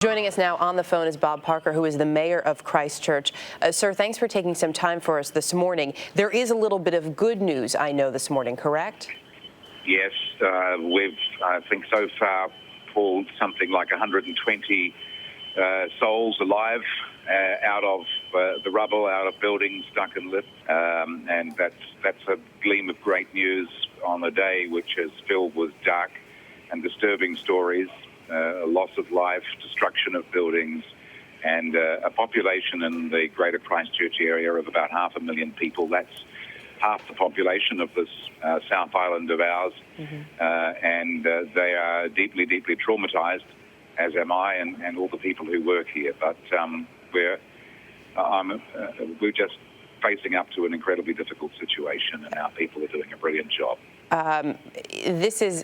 Joining us now on the phone is Bob Parker, who is the mayor of Christchurch. Sir, thanks for taking some time for us this morning. There is a little bit of good news, I know, this morning, correct? Yes, we've, I think, so far pulled something like 120 souls alive out of the rubble, out of buildings stuck and lit, and that's a gleam of great news on a day which is filled with dark and disturbing stories. Loss of life, destruction of buildings, and a population in the greater Christchurch area of about 500,000 people. That's half the population of this South Island of ours, and they are deeply, deeply traumatized, as am I and all the people who work here. But we're just facing up to an incredibly difficult situation, and our people are doing a brilliant job. This is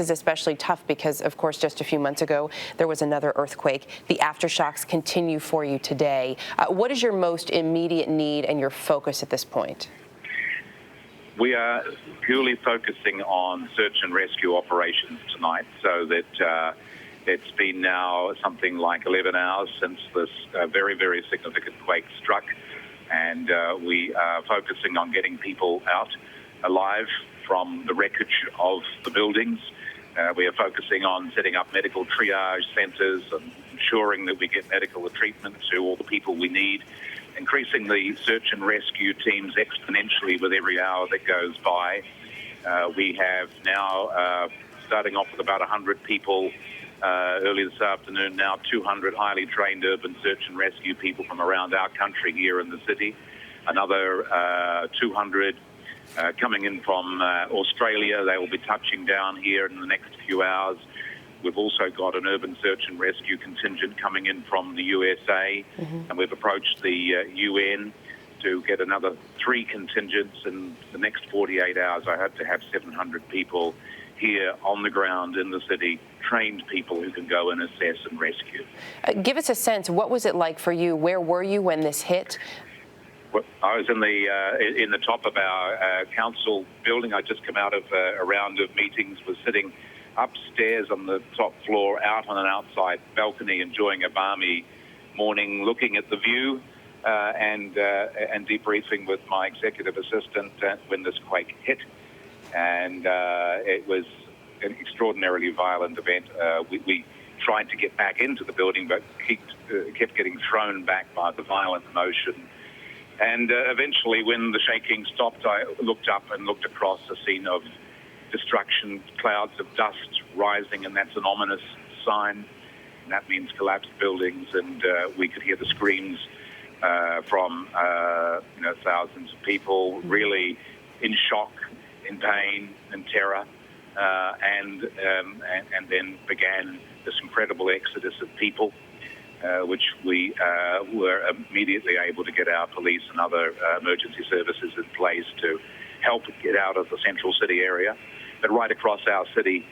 especially tough because, of course, just a few months ago there was another earthquake. The aftershocks continue for you today. What is your most immediate need and your focus at this point? We are purely focusing on search and rescue operations tonight, so that it's been now something like 11 hours since this very, very significant quake struck, and we are focusing on getting people out alive from the wreckage of the buildings. We are focusing on setting up medical triage centres and ensuring that we get medical treatment to all the people we need, increasing the search and rescue teams exponentially with every hour that goes by. We have now, starting off with about 100 people early this afternoon, now 200 highly trained urban search and rescue people from around our country here in the city, another 200 coming in from Australia. They will be touching down here in the next few hours. We've also got an urban search and rescue contingent coming in from the USA, and we've approached the UN to get another 3 contingents in the next 48 hours. I hope to have 700 people here on the ground in the city, trained people who can go and assess and rescue. Give us a sense, what was it like for you? Where were you when this hit? I was in the top of our council building. I just come out of a round of meetings, was sitting upstairs on the top floor out on an outside balcony enjoying a balmy morning, looking at the view and debriefing with my executive assistant when this quake hit. And it was an extraordinarily violent event. We tried to get back into the building, but kept getting thrown back by the violent motion. And eventually, when the shaking stopped, I looked up and looked across a scene of destruction, clouds of dust rising, and that's an ominous sign. And that means collapsed buildings, and we could hear the screams from thousands of people, really in shock, in pain, and terror, and then began this incredible exodus of people, which we were immediately able to get our police and other emergency services in place to help get out of the central city area. But right across our city,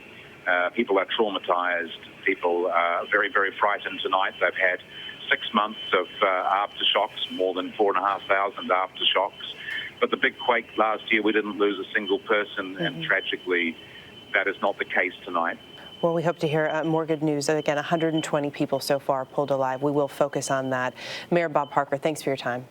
people are traumatized. People are very, very frightened tonight. They've had 6 months of aftershocks, more than 4,500 aftershocks. But the big quake last year, we didn't lose a single person, and tragically, that is not the case tonight. Well, we hope to hear more good news. Again, 120 people so far pulled alive. We will focus on that. Mayor Bob Parker, thanks for your time.